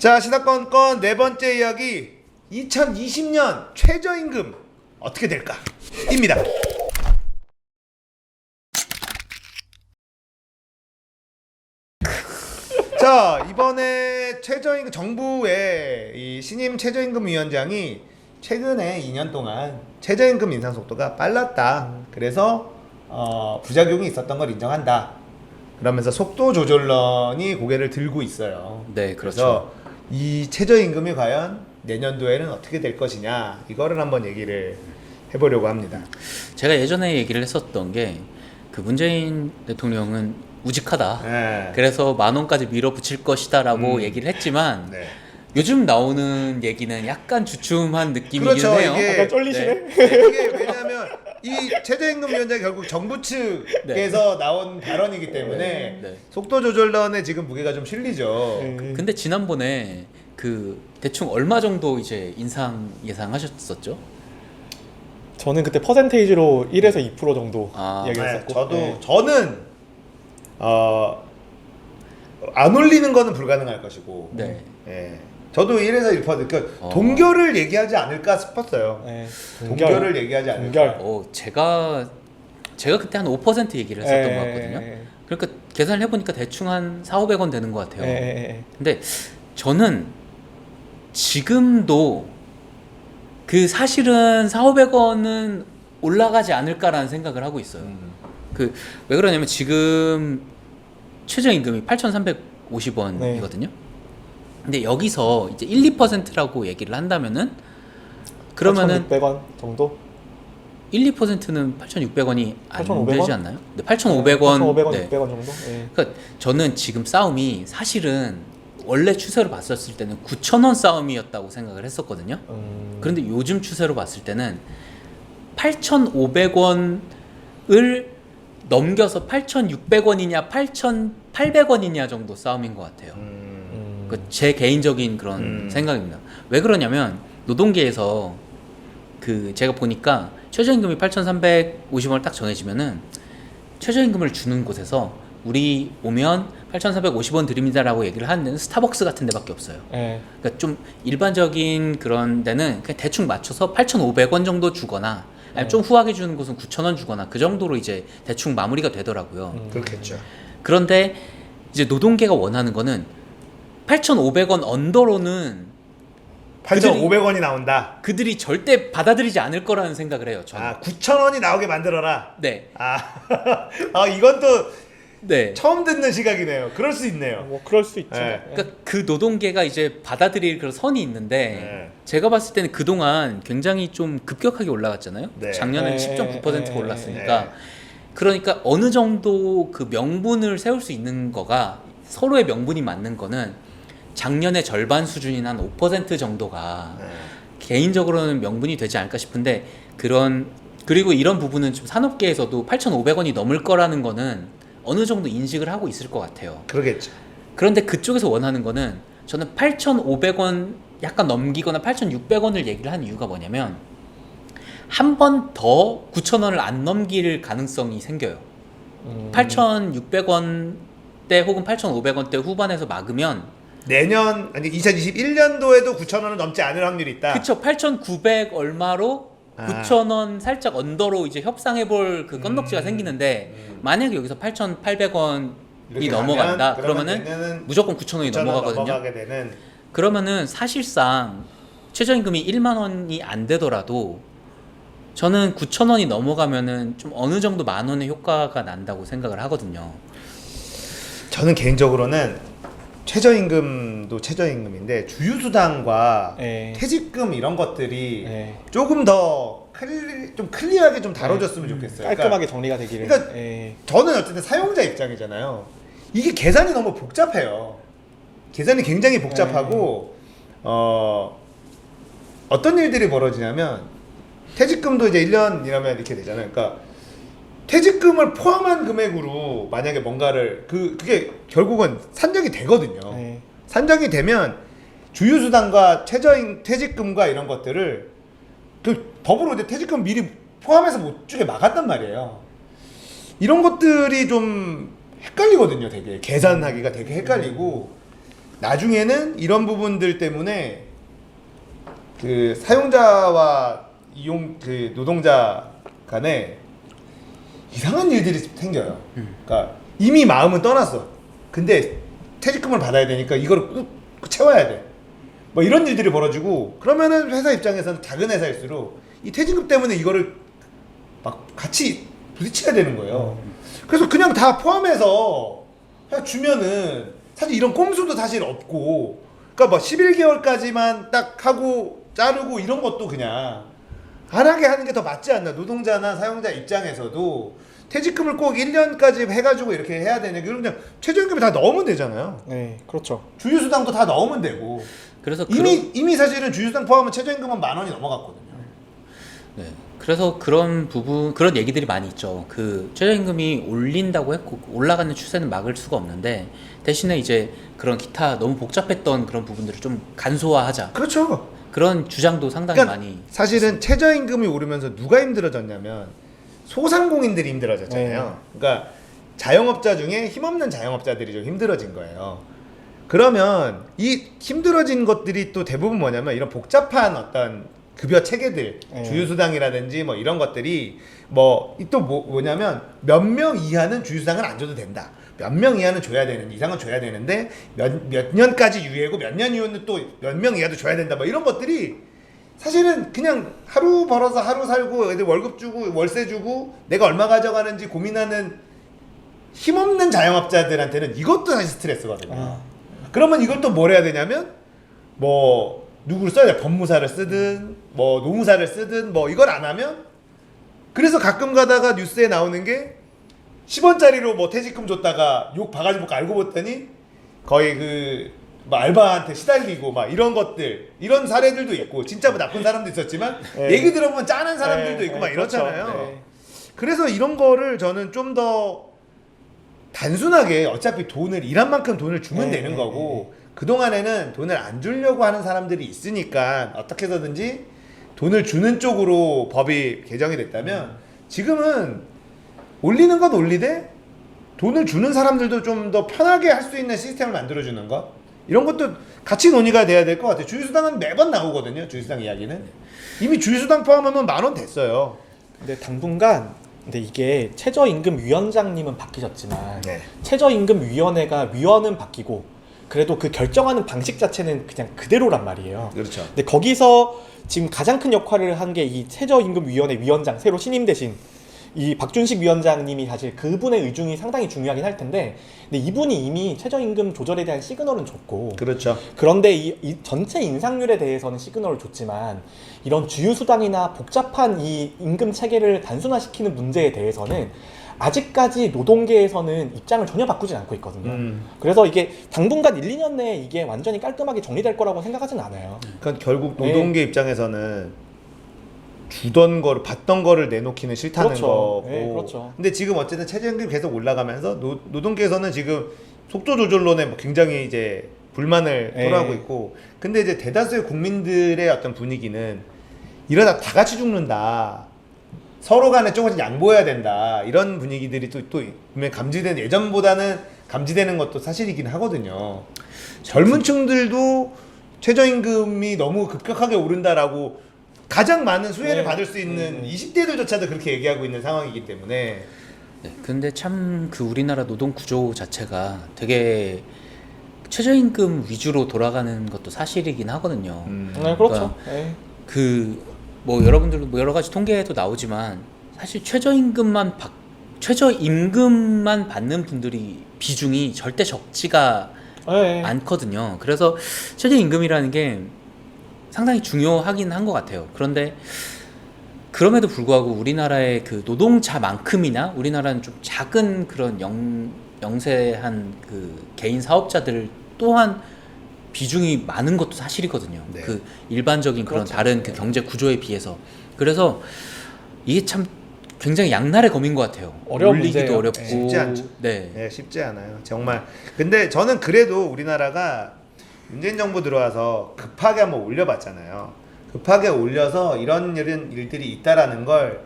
자, 시사건건 네 번째 이야기, 2020년 최저임금 어떻게 될까? 입니다. 자, 이번에 최저임금, 정부의 이 신임 최저임금위원장이 최근에 2년 동안 최저임금 인상 속도가 빨랐다. 그래서 부작용이 있었던 걸 인정한다. 그러면서 속도 조절론이 고개를 들고 있어요. 네, 그래서 그렇죠. 이 최저임금이 과연 내년도에는 어떻게 될 것이냐, 이거를 한번 얘기를 해보려고 합니다. 제가 예전에 얘기를 했었던 게 그 문재인 대통령은 우직하다. 네. 그래서 10,000원까지 밀어붙일 것이다라고 얘기를 했지만 네. 요즘 나오는 얘기는 약간 주춤한 느낌이긴 그렇죠. 해요. 이게 약간 쫄리시네. 이게 왜냐하면 이 최저임금위원장이 결국 정부 측에서 나온 발언이기 때문에 네. 속도 조절론에 지금 무게가 좀 실리죠. 근데 지난번에 그 대충 얼마 정도 이제 인상 예상하셨었죠? 저는 그때 퍼센테이지로 1에서 2% 정도 아, 이야기했었고. 네, 저는 안 올리는 거는 불가능할 것이고, 네. 예. 저도 1에서 1%, 그러니까 어. 동결을 얘기하지 않을까 싶었어요. 네. 동결을 얘기하지 않을까. 동결. 제가 그때 한 5% 얘기를 했었던 것 같거든요. 그러니까 계산을 해보니까 대충 한 4,500원 되는 것 같아요. 근데 저는 지금도 그 사실은 4,500원은 올라가지 않을까라는 생각을 하고 있어요. 그 왜 그러냐면 지금 최저임금이 8,350원이거든요. 근데 여기서 이제 1, 2%라고 얘기를 한다면은 그러면은 8,600원 정도? 1, 2%는 8,600원이 안 8,500원? 되지 않나요? 네, 8,500원. 8,500원, 네. 600원 정도? 예. 그러니까 저는 지금 싸움이 사실은 원래 추세로 봤었을 때는 9,000원 싸움이었다고 생각을 했었거든요. 그런데 요즘 추세로 봤을 때는 8,500원을 넘겨서 8,600원이냐 8,800원이냐 정도 싸움인 것 같아요. 제 개인적인 그런 생각입니다. 왜 그러냐면 노동계에서 그 제가 보니까 최저임금이 8,350원을 딱 정해지면은 최저임금을 주는 곳에서 우리 오면 8,450원 드립니다라고 얘기를 하는 데는 스타벅스 같은 데밖에 없어요. 예. 그러니까 좀 일반적인 그런 데는 그냥 대충 맞춰서 8,500원 정도 주거나 아니면 좀 후하게 주는 곳은 9,000원 주거나 그 정도로 이제 대충 마무리가 되더라고요. 그렇겠죠. 그런데 이제 노동계가 원하는 거는 8,500원 언더로는 8,500원이 나온다. 그들이 절대 받아들이지 않을 거라는 생각을 해요. 저는. 아, 9,000원이 나오게 만들어라. 네. 이건 또 네. 처음 듣는 시각이네요. 그럴 수 있네요. 뭐 그럴 수 있죠. 네. 그러니까 그 노동계가 이제 받아들일 그런 선이 있는데 네. 제가 봤을 때는 그동안 굉장히 좀 급격하게 올라갔잖아요. 네. 작년에 네. 10.9%가 올랐으니까 네. 그러니까 어느 정도 그 명분을 세울 수 있는 거가 서로의 명분이 맞는 거는 작년의 절반 수준인 한 5% 정도가 네. 개인적으로는 명분이 되지 않을까 싶은데 그리고 이런 부분은 좀 산업계에서도 8,500원이 넘을 거라는 거는 어느 정도 인식을 하고 있을 것 같아요. 그러겠죠. 그런데 그쪽에서 원하는 거는 저는 8,500원 약간 넘기거나 8,600원을 얘기를 하는 이유가 뭐냐면 한 번 더 9,000원을 안 넘길 가능성이 생겨요. 8,600원대 혹은 8,500원대 후반에서 막으면 내년, 아니 2021년도에도 9,000원을 넘지 않을 확률이 있다. 그쵸, 8,900 얼마로 9,000원 살짝 언더로 이제 협상해볼 그 건덕지가 생기는데 만약에 여기서 8,800원이 이렇게 넘어간다 가면 그러면은 내년은 무조건 9,000원이 9,000원 넘어가거든요. 넘어가게 되는. 그러면은 사실상 최저임금이 1만 원이 안 되더라도 저는 9,000원이 넘어가면은 좀 어느 정도 만 원의 효과가 난다고 생각을 하거든요. 저는 개인적으로는 최저임금도 최저임금인데 주휴수당과 예. 퇴직금 이런 것들이 예. 조금 더 좀 클리어하게 좀 다뤄졌으면 좋겠어요. 깔끔하게 정리가 되기를. 그러니까 예. 저는 어쨌든 사용자 입장이잖아요. 이게 계산이 너무 복잡해요. 계산이 굉장히 복잡하고 어떤 일들이 벌어지냐면 퇴직금도 이제 1년이라면 이렇게 되잖아요. 그러니까 퇴직금을 포함한 금액으로 만약에 뭔가를 그게 결국은 산정이 되거든요. 예. 산정이 되면 주휴수당과 퇴직금과 이런 것들을 그 법으로 이제 퇴직금 미리 포함해서 못 주게 막았단 말이에요. 이런 것들이 좀 헷갈리거든요. 되게 계산하기가 되게 헷갈리고 나중에는 이런 부분들 때문에 그 사용자와 이용 그 노동자 간에 이상한 일들이 생겨요. 그러니까 이미 마음은 떠났어. 근데 퇴직금을 받아야 되니까 이거를 꾹 채워야 돼. 뭐 이런 일들이 벌어지고 그러면은 회사 입장에서는 작은 회사일수록 이 퇴직금 때문에 이거를 막 같이 부딪혀야 되는 거예요. 그래서 그냥 다 포함해서 그냥 주면은 사실 이런 꼼수도 사실 없고 그러니까 뭐 11개월까지만 딱 하고 자르고 이런 것도 그냥 안 하게 하는 게 더 맞지 않나. 노동자나 사용자 입장에서도 퇴직금을 꼭 1년까지 해가지고 이렇게 해야 되냐. 그냥 최저임금이 다 넣으면 되잖아요. 네, 그렇죠. 주휴수당도 다 넣으면 되고. 그래서 이미 사실은 주휴수당 포함하면 최저임금은 10,000원이 넘어갔거든요. 네. 그래서 그런 부분 그런 얘기들이 많이 있죠. 그 최저임금이 올린다고 했고 올라가는 추세는 막을 수가 없는데 대신에 이제 그런 기타 너무 복잡했던 그런 부분들을 좀 간소화하자. 그렇죠. 그런 주장도 상당히 그러니까 많이 사실은 최저임금이 오르면서 누가 힘들어졌냐면 소상공인들이 힘들어졌잖아요. 네. 그러니까 자영업자 중에 힘없는 자영업자들이 좀 힘들어진 거예요. 그러면 이 힘들어진 것들이 또 대부분 뭐냐면 이런 복잡한 어떤 급여 체계들, 네. 주휴수당이라든지 뭐 이런 것들이 뭐 또 뭐냐면 몇 명 이하는 주휴수당을 안 줘도 된다. 몇 명 이하는 줘야 되는 이상은 줘야 되는데 몇 년까지 유예고 몇 년 이후는 또 몇 명 이하도 줘야 된다. 뭐 이런 것들이 사실은 그냥 하루 벌어서 하루 살고 애들 월급 주고 월세 주고 내가 얼마 가져가는지 고민하는 힘없는 자영업자들한테는 이것도 사실 스트레스거든요. 그러면 이걸 또 뭘 해야 되냐면 뭐 누구를 써야 돼. 법무사를 쓰든 뭐 노무사를 쓰든 뭐 이걸 안 하면 그래서 가끔 가다가 뉴스에 나오는 게 10원짜리로 뭐 퇴직금 줬다가 욕 바가지 먹고 알고 봤더니 거의 그 뭐 알바한테 시달리고 막 이런 것들 이런 사례들도 있고 진짜 뭐 나쁜 사람도 있었지만 네. 얘기 들어보면 짠한 사람들도 있고 막 그렇죠. 이렇잖아요. 네. 그래서 이런 거를 저는 좀 더 단순하게 어차피 돈을 일한 만큼 돈을 주면 네, 되는 거고 그동안에는 돈을 안 주려고 하는 사람들이 있으니까 어떻게 해서든지 돈을 주는 쪽으로 법이 개정이 됐다면 지금은 올리는 건 올리되 돈을 주는 사람들도 좀 더 편하게 할 수 있는 시스템을 만들어주는 것 이런 것도 같이 논의가 돼야 될 것 같아요. 주휴수당은 매번 나오거든요. 주휴수당 이야기는 이미 주휴수당 포함하면 10,000원 됐어요. 근데 당분간 근데 이게 최저임금위원장님은 바뀌셨지만 네. 최저임금위원회가 위원은 바뀌고 그래도 그 결정하는 방식 자체는 그냥 그대로란 말이에요. 그렇죠. 근데 거기서 지금 가장 큰 역할을 한 게 이 최저임금위원회 위원장 새로 신임되신 이 박준식 위원장님이 사실 그분의 의중이 상당히 중요하긴 할 텐데 근데 이분이 이미 최저임금 조절에 대한 시그널은 줬고 그렇죠. 그런데 이 전체 인상률에 대해서는 시그널을 줬지만 이런 주휴수당이나 복잡한 이 임금 체계를 단순화시키는 문제에 대해서는 아직까지 노동계에서는 입장을 전혀 바꾸진 않고 있거든요. 그래서 이게 당분간 1, 2년 내에 이게 완전히 깔끔하게 정리될 거라고 생각하진 않아요. 그러니까 결국 노동계 입장에서는 주던 거를 받던 거를 내놓기는 싫다는 그렇죠. 거고. 네, 그렇죠. 근데 지금 어쨌든 최저임금이 계속 올라가면서 노동계에서는 지금 속도 조절론에 뭐 굉장히 이제 불만을 네. 토로하고 있고. 근데 이제 대다수의 국민들의 어떤 분위기는 이러다 다 같이 죽는다. 서로 간에 조금씩 양보해야 된다. 이런 분위기들이 또 분명히 감지되는 예전보다는 감지되는 것도 사실이긴 하거든요. 젊은 층들도 최저임금이 너무 급격하게 오른다라고 가장 많은 수혜를 네. 받을 수 있는 20대들조차도 그렇게 얘기하고 있는 상황이기 때문에 네, 근데 참 그 우리나라 노동 구조 자체가 되게 최저임금 위주로 돌아가는 것도 사실이긴 하거든요. 네, 그렇죠. 네. 그 뭐 여러분들도 뭐 여러 가지 통계에도 나오지만 사실 최저임금만 받는 분들이 비중이 절대 적지가 네. 않거든요. 그래서 최저임금이라는 게 상당히 중요하긴 한 것 같아요. 그런데 그럼에도 불구하고 우리나라의 그 노동자만큼이나 우리나라는 좀 작은 그런 영세한 그 개인 사업자들 또한 비중이 많은 것도 사실이거든요. 네. 그 일반적인 그런 그렇죠. 다른 그 경제 구조에 비해서. 그래서 이게 참 굉장히 양날의 검인 것 같아요. 어려운 올리기도 문제예요. 어렵고. 네. 쉽지 않죠. 네. 네, 쉽지 않아요. 정말. 근데 저는 그래도 우리나라가 문재인 정부 들어와서 급하게 한번 올려봤잖아요. 급하게 올려서 이런 일들이 있다라는 걸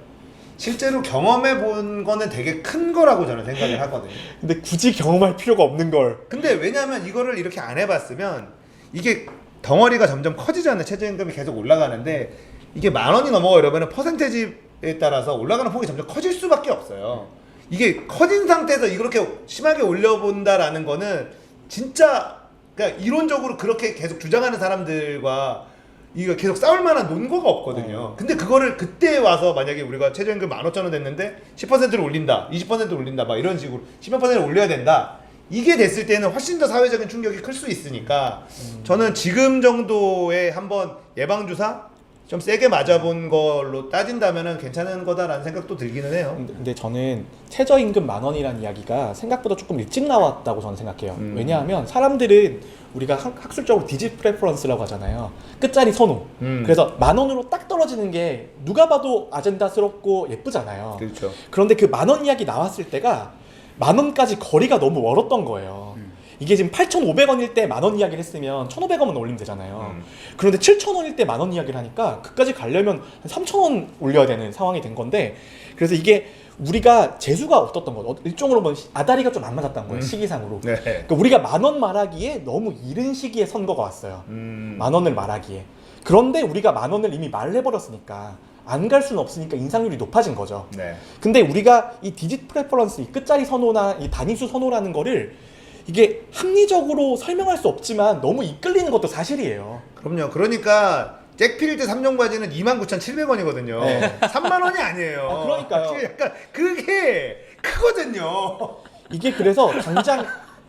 실제로 경험해 본 거는 되게 큰 거라고 저는 생각을 하거든요. 근데 굳이 경험할 필요가 없는 걸. 근데 왜냐면 이거를 이렇게 안 해봤으면 이게 덩어리가 점점 커지잖아요. 최저임금이 계속 올라가는데 이게 10,000원이 넘어가 이러면 퍼센테이지에 따라서 올라가는 폭이 점점 커질 수밖에 없어요. 이게 커진 상태에서 이렇게 심하게 올려본다라는 거는 진짜 그러니까 이론적으로 그렇게 계속 주장하는 사람들과 이거 계속 싸울 만한 논거가 없거든요. 근데 그거를 그때 와서 만약에 우리가 최저임금 15,000원 됐는데 10%를 올린다, 20%를 올린다, 막 이런 식으로 10%를 올려야 된다. 이게 됐을 때는 훨씬 더 사회적인 충격이 클 수 있으니까 저는 지금 정도의 한번 예방주사 좀 세게 맞아본 걸로 따진다면은 괜찮은 거다라는 생각도 들기는 해요. 근데 저는 최저임금 10,000원이라는 이야기가 생각보다 조금 일찍 나왔다고 저는 생각해요. 왜냐하면 사람들은 우리가 학술적으로 디짓 프레퍼런스라고 하잖아요. 끝자리 선호. 그래서 10,000원으로 딱 떨어지는 게 누가 봐도 아젠다스럽고 예쁘잖아요. 그렇죠. 그런데 그 10,000원 이야기 나왔을 때가 10,000원까지 거리가 너무 멀었던 거예요. 이게 지금 8,500원일 때 10,000원 이야기를 했으면 1,500원만 올리면 되잖아요. 그런데 7,000원일 때 10,000원 이야기를 하니까 그까지 가려면 한 3,000원 올려야 되는 상황이 된 건데, 그래서 이게 우리가 재수가 없었던 거, 일종으로 보면 아다리가 좀 안 맞았던 거예요. 시기상으로. 네. 그러니까 우리가 10,000원 말하기에 너무 이른 시기에 선거가 왔어요. 10,000원을 말하기에. 그런데 우리가 10,000원을 이미 말해버렸으니까 안 갈 수는 없으니까 인상률이 높아진 거죠. 네. 근데 우리가 이 디짓 프레퍼런스, 이 끝자리 선호나 이 단위수 선호라는 거를 이게 합리적으로 설명할 수 없지만 너무 이끌리는 것도 사실이에요. 그럼요. 그러니까 잭필드 3종 바지는 29,700원이거든요. 네. 3만 원이 아니에요. 아, 그러니까요. 약간 그게 크거든요. 이게 그래서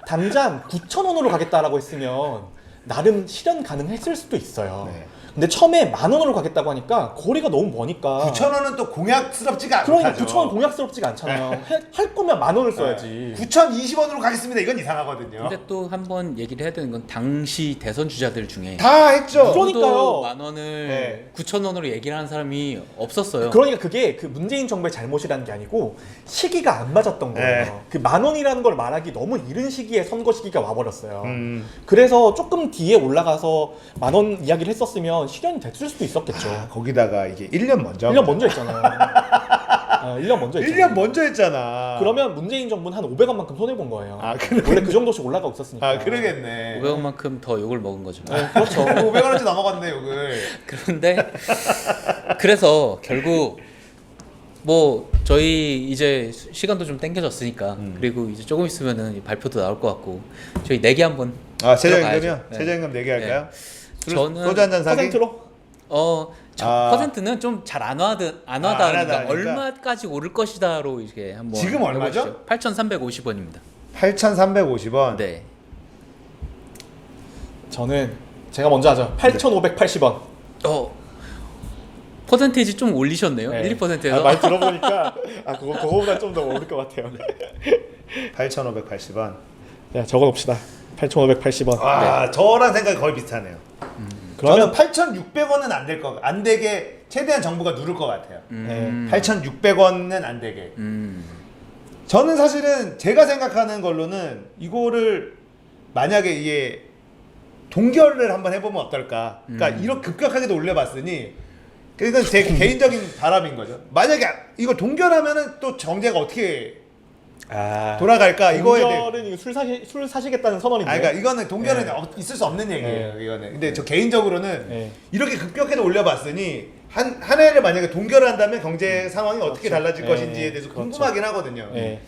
당장 9,000원으로 가겠다라고 했으면 나름 실현 가능했을 수도 있어요. 네. 근데 처음에 10,000원으로 가겠다고 하니까 거리가 너무 머니까. 9,000원은 또 공약스럽지가 그러니까 않죠. 9,000원 공약스럽지가 않잖아요. 할 거면 10,000원을 써야지. 9,020원으로 가겠습니다. 이건 이상하거든요. 근데 또 한 번 얘기를 해야 되는 건 당시 대선 주자들 중에 다 했죠. 그러니까요. 10,000원을 네. 9,000원으로 얘기를 하는 사람이 없었어요. 그러니까 그게 그 문재인 정부의 잘못이라는 게 아니고 시기가 안 맞았던 거예요. 네. 그 10,000원이라는 걸 말하기 너무 이른 시기에 선거 시기가 와버렸어요. 음. 그래서 조금 뒤에 올라가서 10,000원 이야기를 했었으면 실현이 됐을 수도 있었겠죠. 거기다가 이게 1년 먼저 1년 먼저 했잖아요. 1년 먼저 했잖아요. 1년 먼저 했잖아. 그러면 문재인 정부는 한 500원만큼 손해본 거예요. 아, 그러겠네. 원래 그 정도씩 올라가고 있었으니까. 아, 그러겠네. 500원만큼 더 욕을 먹은 거죠. 네, 그렇죠. 500원어치 넘어갔네, 욕을. 그런데 그래서 결국 뭐 저희 이제 시간도 좀 땡겨졌으니까 그리고 이제 조금 있으면은 발표도 나올 것 같고 저희 내기 한번 최저임금이요? 들어가야죠. 네. 최저임금 내기 할까요? 저는 소주 한잔 사기? 퍼센트로? 퍼센트는 좀 잘 안 와닿으니까 하니까. 얼마까지 오를 것이다로 이렇게 한번 지금 얼마죠? 8,350원입니다. 8,350원. 네. 저는 제가 먼저 하죠. 8,580원. 퍼센테이지 좀 올리셨네요. 네. 1, 2%에서. 말 들어보니까 그거보다 좀 더 오를 것 같아요. 8,580원. 자, 적어놓읍시다. 8,580원. 와, 저랑 생각이 거의 비슷하네요. 그러면 저는 8,600원은 안 되게 최대한 정부가 누를 것 같아요. 네. 8,600원은 안 되게. 저는 사실은 제가 생각하는 걸로는 이거를 만약에 이게 동결을 한번 해보면 어떨까. 그러니까 이렇게 급격하게도 올려봤으니 그건 제 개인적인 바람인 거죠. 만약에 이걸 동결하면은 또 정제가 어떻게 돌아갈까 이거에 대해. 동결은 이거 술 사시겠다는 선언인데. 그러니까 이거는 동결은 네. 있을 수 없는 얘기예요. 이거는. 근데 저 개인적으로는 네. 이렇게 급격하게 올려봤으니 한 해를 만약에 동결을 한다면 경제 상황이 어떻게 그렇죠. 달라질 네. 것인지에 대해서 그렇죠. 궁금하긴 하거든요. 네.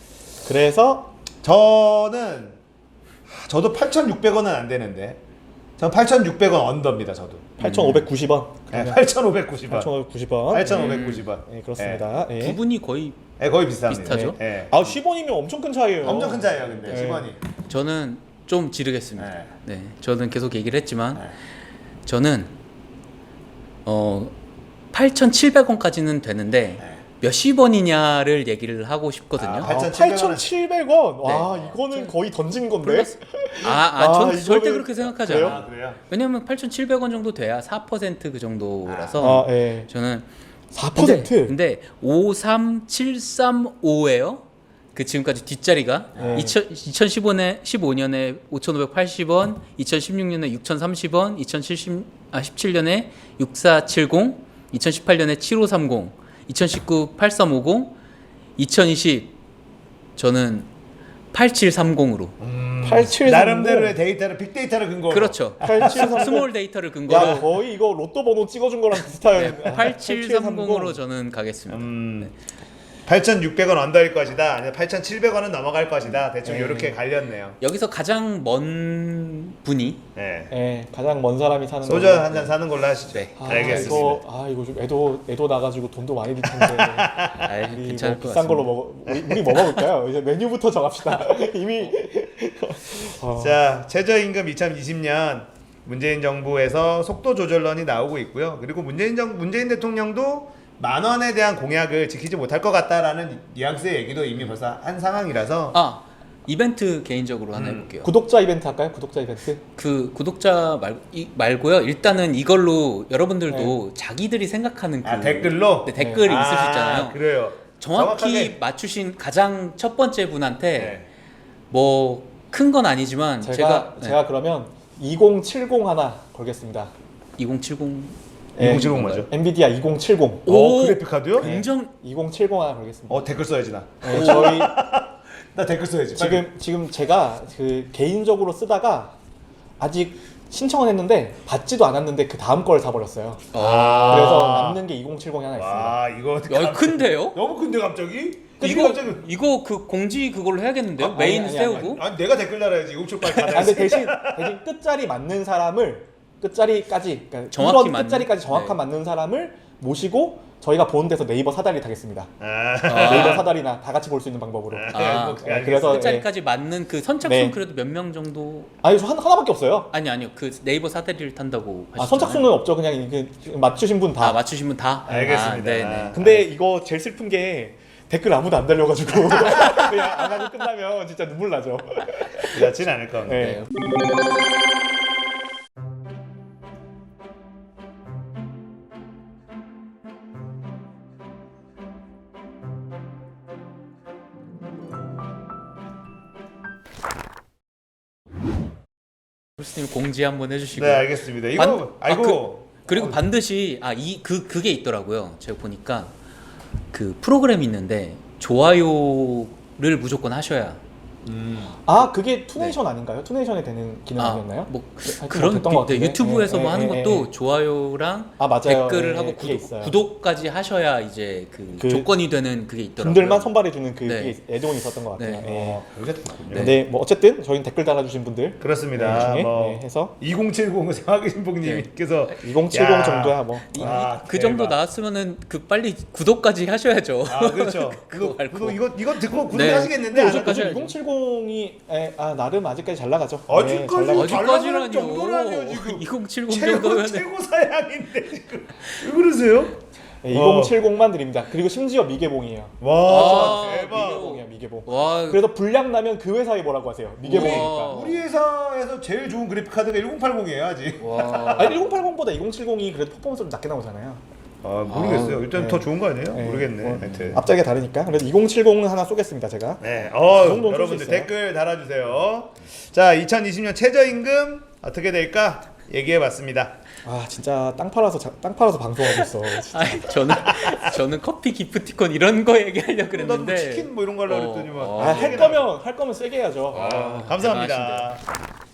그래서 저도 8,600원은 안 되는데 전 8,600원 언더입니다. 저도. 8,590원. 네, 8,590원. 8,590원. 8,590원. 네, 그렇습니다. 네. 부분이 거의 네, 거의 비슷합니다. 비슷하죠? 네. 10원이면 엄청 큰 차이예요. 엄청 큰 차이예요, 근데 네. 10원이. 저는 좀 지르겠습니다. 네. 네. 저는 계속 얘기를 했지만 네. 저는 8,700원까지는 되는데 네. 몇십 원이냐를 얘기를 하고 싶거든요. 8,700원. 와, 네. 이거는 거의 던진 건데. 플러스 전 이거는- 절대 그렇게 생각하지 그래요? 않아요. 그래요? 왜냐면 8,700원 정도 돼야 4%그 정도라서 예. 저는 4%. 근데 53735예요. 그 지금까지 뒷자리가 네. 2015년에 5,580원, 2016년에 6,030원, 2017년에 6470, 2018년에 7530, 2019 8350, 2020 저는 8730으로. 8730. 나름대로의 데이터를 빅데이터를 근거로. 그렇죠. 8730. 스몰 데이터를 야, 근거로 거의 이거 로또 번호 찍어준 거랑 비슷한. 8730으로 저는 가겠습니다. 8,600원 언더일 것이다. 아니면 8,700원은 넘어갈 것이다. 대충 네. 이렇게 갈렸네요. 여기서 가장 먼 분이 네. 예, 가장 먼 사람이 사는 소주 걸로. 한 잔 사는 걸로 하시죠. 네. 알겠습니다. 이거 좀 애도 나가지고 돈도 많이 들 텐데. 아이, 우리 괜찮을 뭐 것 비싼 같습니다. 걸로 먹어. 우리 뭐 먹을까요? 이제 메뉴부터 정합시다. 이미. 자, 최저임금 2020년 문재인 정부에서 속도 조절론이 나오고 있고요. 그리고 문재인 대통령도 10,000원에 대한 공약을 지키지 못할 것 같다라는 뉘앙스의 얘기도 이미 벌써 한 상황이라서 이벤트 개인적으로 하나 해볼게요. 구독자 이벤트 할까요? 구독자 이벤트. 그 구독자 말고요. 일단은 이걸로 여러분들도 자기들이 생각하는 그 댓글로 댓글이 있을 수 있잖아요. 그래요. 정확히 정확하게. 맞추신 가장 첫 번째 분한테 네. 뭐 큰 건 아니지만 제가 그러면 2070 하나 걸겠습니다. 2070 2070 뭐죠? 엔비디아 2070. 오, 그래픽 카드요? 굉장히 2070 하나 걸겠습니다. 댓글 써야지 나. 네, 저희 나 댓글 써야지. 빨리. 지금 제가 그 개인적으로 쓰다가 아직 신청은 했는데 받지도 않았는데 그 다음 걸 사버렸어요. 그래서 남는 게 2070이 하나 있습니다. 와, 이거 야, 큰데요? 너무 큰데 갑자기? 이거 그 공지 그걸로 해야겠는데요? 메인 아니, 세우고. 아니 내가 댓글 달아야지. 2070 빨리 아, 근데 받아야지. 대신 끝자리 맞는 사람을 끝자리까지 그러니까 정확히 1번 끝자리까지 정확한 네. 맞는 사람을 모시고 저희가 본 데서 네이버 사다리 타겠습니다. 아. 네이버 사다리나 다 같이 볼 수 있는 방법으로. 뭐 그게 네, 그래서 끝자리까지 맞는 그 선착순 네. 그래도 몇 명 정도? 아니 저 하나밖에 없어요. 아니요. 그 네이버 사다리를 탄다고 하셨잖아요. 선착순은 없죠. 그냥 이게 맞추신 분 다. 맞추신 분 다? 알겠습니다. 네네. 근데 이거 제일 슬픈 게 댓글 아무도 안 달려가지고 그냥 안 하고 끝나면 진짜 눈물 나죠. 그렇진 않을 겁니다. 네. 교수님 공지 한번 해주시고. 네, 알겠습니다. 이거 알고 그리고 반드시 그게 있더라고요. 제가 보니까 그 프로그램이 있는데 좋아요를 무조건 하셔야. 아 그게 투네이션 아닌가요? 투네이션에 되는 기능 아니었나요? 뭐 하여튼 그런 됐던 것 같은데. 유튜브에서 뭐 하는 예, 것도 예. 좋아요랑 아 맞아요. 댓글을 예, 하고 그게 있어요. 구독까지 하셔야 이제 그 조건이 되는 그게 있더라고요. 분들만 선발해주는 그 네. 애드온이 있었던 것 같아요. 네. 예. 그렇게 됐군요. 근데 뭐 어쨌든 저희는 댓글 달아주신 분들 그렇습니다. 중에 뭐 해서 2070 생화기신봉님께서 2070 야. 정도야 뭐. 그 정도 대박. 나왔으면은 그 빨리 구독까지 하셔야죠. 아 그렇죠. 그거 말고. 이거 듣고 네. 구독하시겠는데? 네, 안 하죠? 2070이 나름 아직까지 잘 나가죠. 아직까지 잘 나가죠. 잘 나가는 정도라니요, 아직까지라뇨. 지금. 2070 정도면 최고 사양인데 지금 왜 그러세요? 네, 2070만 드립니다. 그리고 심지어 미개봉이에요. 와 아, 대박. 미개봉이야 미개봉. 와, 그래서 불량 나면 그 회사에 뭐라고 하세요? 미개봉이니까. 우와. 우리 회사에서 제일 좋은 그래픽 카드가 1080이에요 아직. 와. 아니 1080보다 2070이 그래도 퍼포먼스가 좀 낮게 나오잖아요. 아 모르겠어요. 일단 네. 더 좋은 거 아니에요? 네, 모르겠네. 뭐, 하여튼. 앞자리가 다르니까. 그래서 2070은 하나 쏘겠습니다 제가. 네. 그 정도는 여러분들 쓸수 있어요. 댓글 달아주세요. 자 2020년 최저임금 어떻게 될까 얘기해봤습니다. 아 진짜 땅 팔아서 방송하고 있어. 진짜. 아니, 저는 커피 기프티콘 이런 거 얘기하려고 나도 뭐 그랬는데 치킨 뭐 이런 거 하려고 그랬더니만. 어. 할 거면 세게 해야죠. 감사합니다. 대단하신데.